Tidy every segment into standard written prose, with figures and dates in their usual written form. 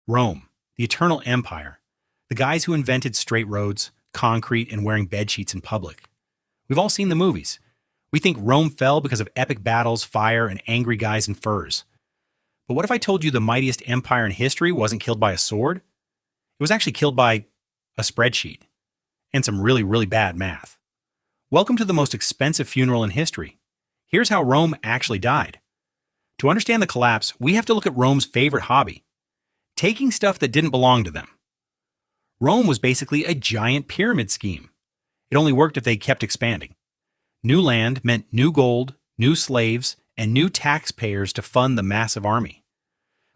Rome, the eternal empire, the guys who invented straight roads, concrete, and wearing bedsheets in public. We've all seen the movies. We think Rome fell because of epic battles, fire, and angry guys in furs. But what if I told you the mightiest empire in history wasn't killed by a sword? It was actually killed by a spreadsheet and some really, really bad math. Welcome to the most expensive funeral in history. Here's how Rome actually died. To understand the collapse, we have to look at Rome's favorite hobby, taking stuff that didn't belong to them. Rome was basically a giant pyramid scheme. It only worked if they kept expanding. New land meant new gold, new slaves, and new taxpayers to fund the massive army.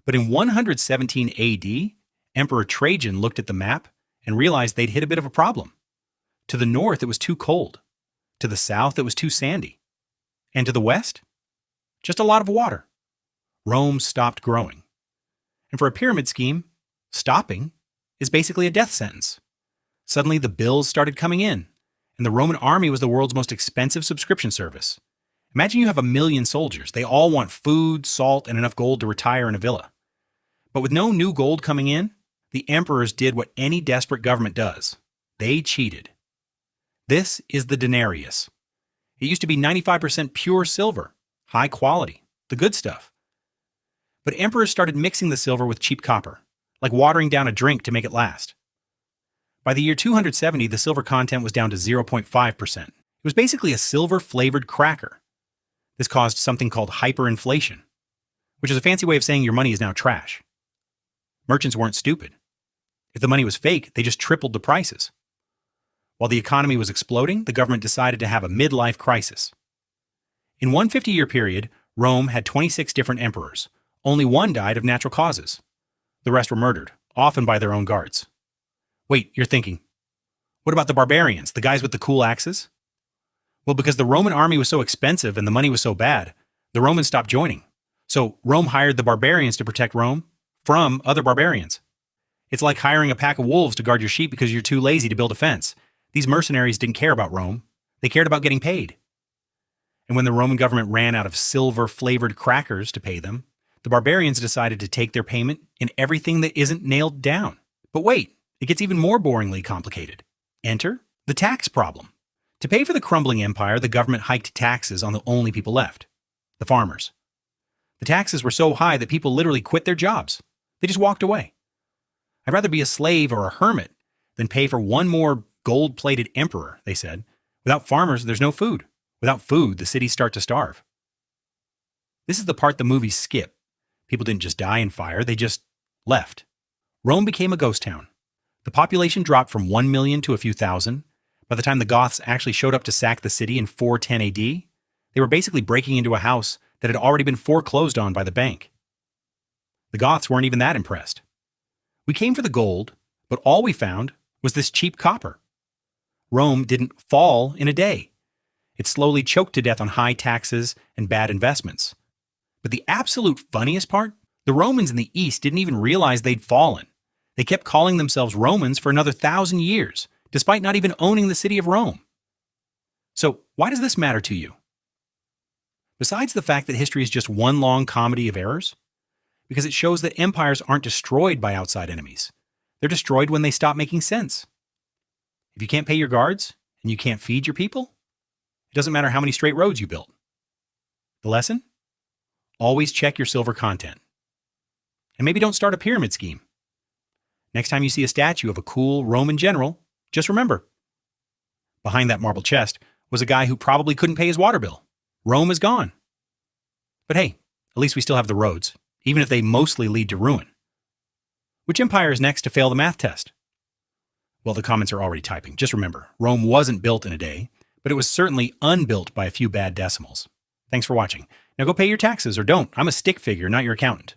But in 117 AD, Emperor Trajan looked at the map and realized they'd hit a bit of a problem. To the north, it was too cold. To the south, it was too sandy. And to the west? Just a lot of water. Rome stopped growing. And for a pyramid scheme, stopping is basically a death sentence. Suddenly, the bills started coming in, and the Roman army was the world's most expensive subscription service. Imagine you have 1 million soldiers. They all want food, salt, and enough gold to retire in a villa. But with no new gold coming in, the emperors did what any desperate government does. They cheated. This is the denarius. It used to be 95% pure silver, high quality, the good stuff. But emperors started mixing the silver with cheap copper, like watering down a drink to make it last. By the year 270, the silver content was down to 0.5%. It was basically a silver-flavored cracker. This caused something called hyperinflation, which is a fancy way of saying your money is now trash. Merchants weren't stupid. If the money was fake, they just tripled the prices. While the economy was exploding, the government decided to have a midlife crisis. In one 50-year period, Rome had 26 different emperors. Only one died of natural causes. The rest were murdered, often by their own guards. Wait, you're thinking, what about the barbarians, the guys with the cool axes? Well, because the Roman army was so expensive and the money was so bad, the Romans stopped joining. So Rome hired the barbarians to protect Rome from other barbarians. It's like hiring a pack of wolves to guard your sheep because you're too lazy to build a fence. These mercenaries didn't care about Rome. They cared about getting paid. And when the Roman government ran out of silver-flavored crackers to pay them, the barbarians decided to take their payment in everything that isn't nailed down. But wait, it gets even more boringly complicated. Enter the tax problem. To pay for the crumbling empire, the government hiked taxes on the only people left, the farmers. The taxes were so high that people literally quit their jobs. They just walked away. I'd rather be a slave or a hermit than pay for one more gold-plated emperor, they said. Without farmers, there's no food. Without food, the cities start to starve. This is the part the movies skip. People didn't just die in fire, they just left. Rome became a ghost town. The population dropped from 1 million to a few thousand. By the time the Goths actually showed up to sack the city in 410 AD, they were basically breaking into a house that had already been foreclosed on by the bank. The Goths weren't even that impressed. We came for the gold, but all we found was this cheap copper. Rome didn't fall in a day. It slowly choked to death on high taxes and bad investments. But the absolute funniest part, the Romans in the East didn't even realize they'd fallen. They kept calling themselves Romans for another 1,000 years, despite not even owning the city of Rome. So why does this matter to you? Besides the fact that history is just one long comedy of errors, because it shows that empires aren't destroyed by outside enemies. They're destroyed when they stop making sense. If you can't pay your guards and you can't feed your people, it doesn't matter how many straight roads you built. The lesson? Always check your silver content. And maybe don't start a pyramid scheme. Next time you see a statue of a cool Roman general, just remember, behind that marble chest was a guy who probably couldn't pay his water bill. Rome is gone. But hey, at least we still have the roads, even if they mostly lead to ruin. Which empire is next to fail the math test? Well, the comments are already typing. Just remember, Rome wasn't built in a day, but it was certainly unbuilt by a few bad decimals. Thanks for watching. Now go pay your taxes or don't. I'm a stick figure, not your accountant.